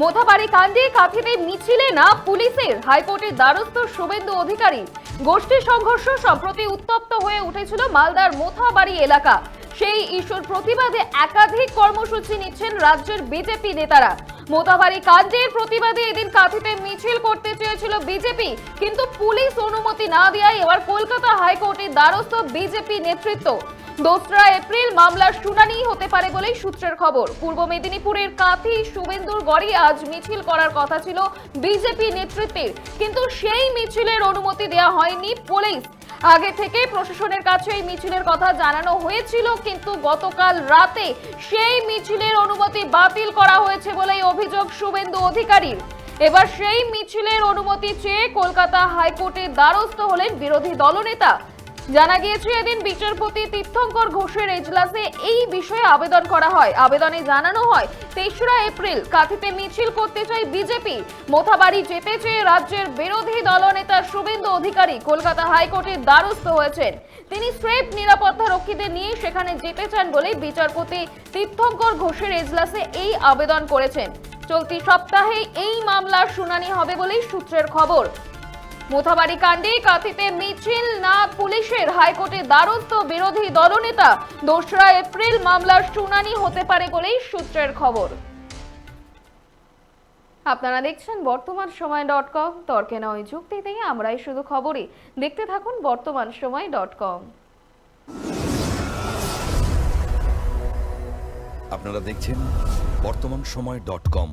মোথাবাড়ি কাণ্ডে কাঁথিতে মিছিলে না পুলিশের, হাইকোর্টের দ্বারস্থ শুভেন্দু অধিকারী। গোষ্ঠী সংঘর্ষ সম্প্রতি উত্তপ্ত হয়ে উঠেছিল মালদার মোথাবাড়ি এলাকা। সেই ইস্যুর প্রতিবাদে একাধিক কর্মসূচি নিচ্ছেন রাজ্যের বিজেপি নেতারা। মোথাবাড়ি কাণ্ডের প্রতিবাদে এদিন কাঁথিতে মিছিল করতে চেয়েছিল বিজেপি, কিন্তু পুলিশ অনুমতি না দেওয়ায় এবার কলকাতা হাইকোর্টের দ্বারস্থ বিজেপি নেতৃত্ব। 2রা এপ্রিল মামলার শুনানি হতে পারে বলেই সূত্রের খবর। পূর্ব মেদিনীপুরের কাঁথি শুভেন্দুর গড়ে আজ মিছিল করার কথা ছিল বিজেপি নেতৃত্বের, কিন্তু সেই মিছিলের অনুমতি দেওয়া হয়নি পুলিশ। আগে থেকে প্রশাসনের কাছে এই মিছিলের কথা জানানো হয়েছিল, কিন্তু গতকাল রাতে সেই মিছিলের অনুমতি বাতিল করা হয়েছে বলেই অভিযোগ শুভেন্দু অধিকারীর। এবার সেই মিছিলের অনুমতি চেয়ে কলকাতা হাইকোর্টের দ্বারস্থ হলেন বিরোধী দলনেতা। জানা গিয়েছে এদিন বিচারপতি তীর্থঙ্কর ঘোষের এজলাসে এই বিষয়ে আবেদন করা হয়। আবেদনে জানানো হয় 3রা এপ্রিল কাঁথিতে মিছিল করতে চাই বিজেপি। মোথাবাড়ি যেতে চেয়ে রাজ্যের বিরোধী দলনেতা শুভেন্দু অধিকারী কলকাতা হাইকোর্টের দ্বারস্থ হয়েছেন। তিনি স্রেফ নিরাপত্তা রক্ষীদের নিয়ে সেখানে যেতে চান বলে বিচারপতি তীর্থঙ্কর ঘোষের এজলাসে এই আবেদন করেছেন। চলতি সপ্তাহে এই মামলার শুনানি হবে বলেই সূত্রের খবর। মোথাবাড়ি কাণ্ডে কাঁথিতে মিছিল না পুলিশের, হাইকোর্টের দ্বারস্থ বিরোধী দলনেতা। 2রা এপ্রিল মামলার শুনানি হতে পারে বলেই সূত্রের খবর। আপনারা দেখছেন বর্তমান সময় .com। তর্কে নয় যুক্তিতে আমরাই শুধু খবরই। দেখতে থাকুন বর্তমান সময় .com। আপনারা দেখছেন বর্তমান সময় .com।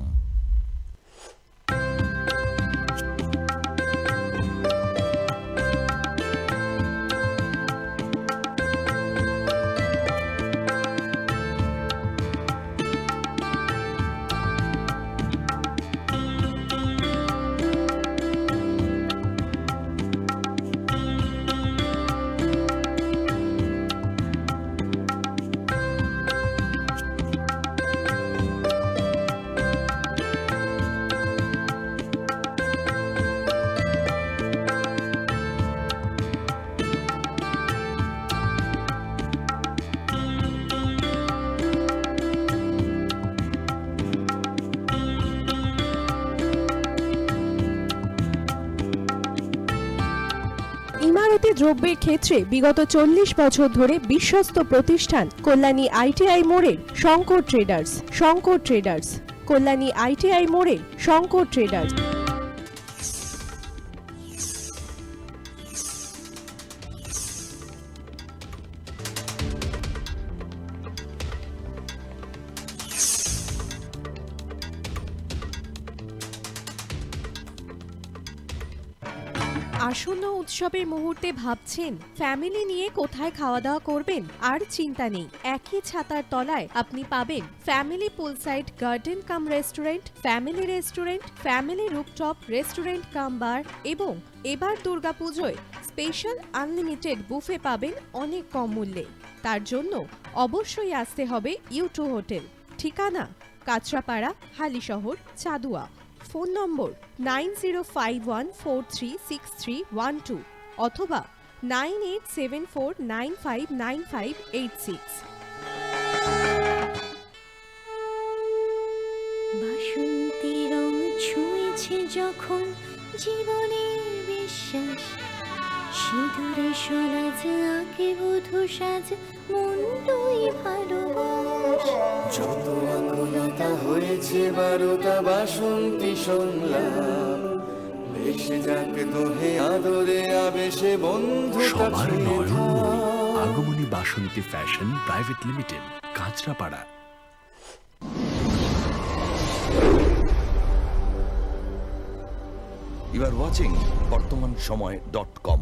ইমারতি দ্রব্যের ক্ষেত্রে বিগত 40 বছর ধরে বিশ্বস্ত প্রতিষ্ঠান কল্যাণী ITI মোড়ের শঙ্কর ট্রেডার্স। কল্যাণী ITI মোড়ের শঙ্কর ট্রেডার্স। আসন্ন উৎসবের মুহূর্তে ভাবছেন ফ্যামিলি নিয়ে কোথায় খাওয়া দাওয়া করবেন? আর চিন্তা নেই, একই ছাতার তলায় আপনি পাবেন family poolside garden cum restaurant, family rooftop restaurant cum bar, এবং এবার দুর্গাপুজোয় স্পেশাল আনলিমিটেড বুফে পাবেন অনেক কম মূল্যে। তার জন্য অবশ্যই আসতে হবে U2 হোটেল। ঠিকানা কাঁচরাপাড়া, হালিশহর, চাদুয়া। ফোন নম্বর 9051436312 অথবা 9874959586। বাসন্তী রং ছুঁয়েছে যখন জীবনের বিশ্বাস, সিঁদুরে সরাজ আঁকে বধূ সাজ, মন দুই ভালোবাস। যত আকুলতা হয়েছে বারোটা বাসন্তী সংলাপ, ভেসে যাক দোহে আদরে আবেশে বন্ধু সবার Nayanmoni Agamani Basanti fashion private limited, Kanchrapara. You are watching বর্তমান সময় .com।